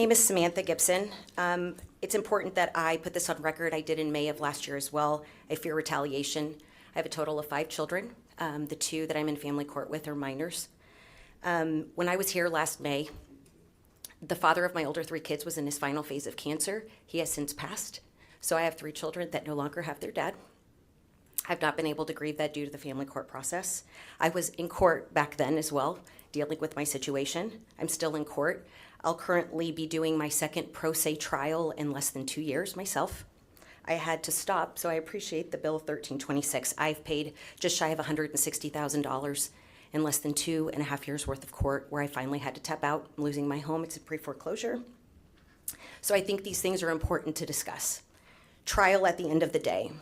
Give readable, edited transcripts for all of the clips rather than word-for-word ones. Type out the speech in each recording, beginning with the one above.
My name is Samantha Gibson. It's important that I put this on record. I did in May of last year as well. I fear retaliation. I have a total of 5 children. The 2 that I'm in family court with are minors. When I was here last May, the father of my older 3 kids was in his final phase of cancer. He has since passed. So I have 3 children that no longer have their dad. I've not been able to grieve that due to the family court process. I was in court back then as well, dealing with my situation. I'm still in court. I'll currently be doing my second pro se trial in less than 2 years myself. I had to stop, so I appreciate the bill of 1326. I've paid just shy of $160,000 in less than 2.5 years worth of court, where I finally had to tap out, losing my home. It's a pre-foreclosure. So I think these things are important to discuss. Trial at the end of the day.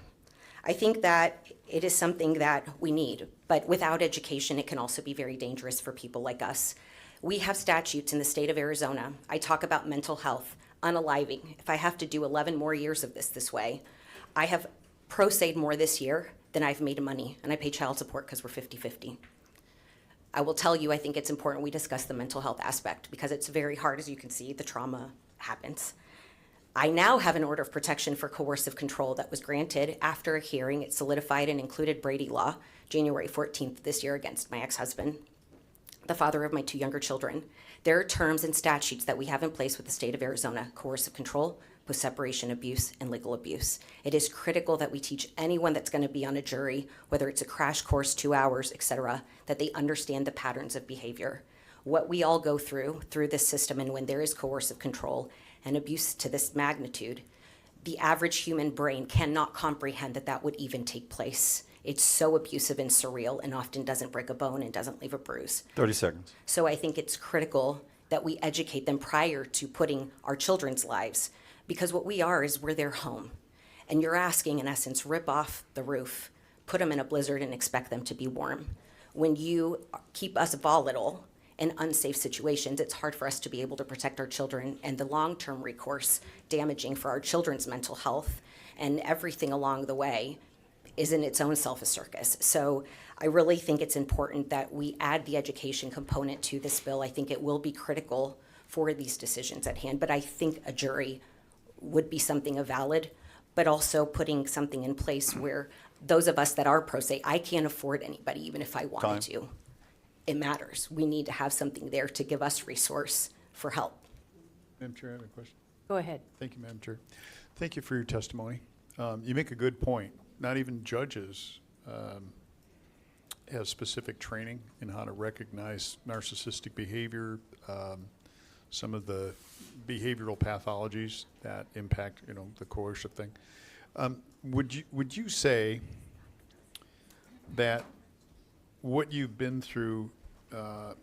I think that it is something that we need, but without education, it can also be very dangerous for people like us. We have statutes in the state of Arizona. I talk about mental health, unaliving. If I have to do 11 more years of this way, I have pro se'd more this year than I've made money, and I pay child support because we're 50-50. I will tell you, I think it's important we discuss the mental health aspect because it's very hard, as you can see, the trauma happens. I now have an order of protection for coercive control that was granted after a hearing. It solidified and included Brady law, January 14th this year, against my ex-husband, the father of my 2 younger children. There are terms and statutes that we have in place with the state of Arizona: coercive control, post-separation abuse, and legal abuse. It is critical that we teach anyone that's going to be on a jury, whether it's a crash course, 2 hours, etc., that they understand the patterns of behavior. What we all go through this system, and when there is coercive control and abuse to this magnitude, the average human brain cannot comprehend that that would even take place. It's so abusive and surreal and often doesn't break a bone and doesn't leave a bruise. 30 seconds. So I think it's critical that we educate them prior to putting our children's lives, because what we are is we're their home. And you're asking, in essence, rip off the roof, put them in a blizzard and expect them to be warm. When you keep us volatile in unsafe situations, it's hard for us to be able to protect our children, and the long-term recourse damaging for our children's mental health and everything along the way is in its own self a circus. So I really think it's important that we add the education component to this bill. I think it will be critical for these decisions at hand, but I think a jury would be something of valid, but also putting something in place where those of us that are pro se, I can't afford anybody even if I wanted to. It matters. We need to have something there to give us resource for help. Madam Chair, I have a question. Go ahead. Thank you, Madam Chair. Thank you for your testimony. You make a good point. Not even judges have specific training in how to recognize narcissistic behavior, some of the behavioral pathologies that impact, the coercive thing. Would you say that what you've been through,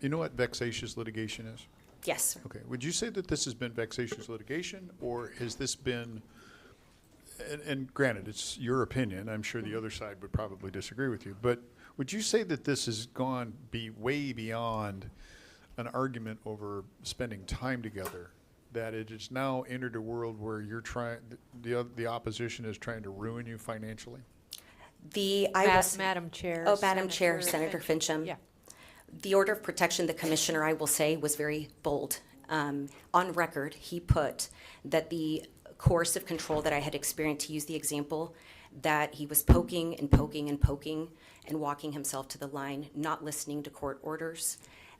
you know what vexatious litigation is? Yes. Okay. Would you say that this has been vexatious litigation, or has this been, and granted, it's your opinion, I'm sure the other side would probably disagree with you, but would you say that this has gone way beyond an argument over spending time together, that it has now entered a world where you're trying, the opposition is trying to ruin you financially? Madam Chair. Oh, Madam Chair, Senator Fincham. Yeah. The order of protection, the commissioner, I will say, was very bold. On record, he put that the coercive control that I had experienced, to use the example, that he was poking and poking and poking and walking himself to the line, not listening to court orders.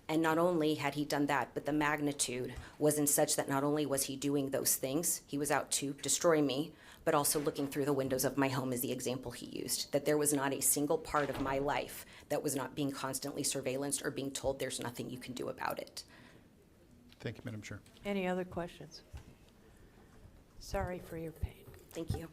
And not only had he done that, but the magnitude was in such that not only was he doing those things, he was out to destroy me, but also looking through the windows of my home is the example he used, that there was not a single part of my life that was not being constantly surveillanced or being told there's nothing you can do about it. Thank you, Madam Chair. Any other questions? Sorry for your pain. Thank you.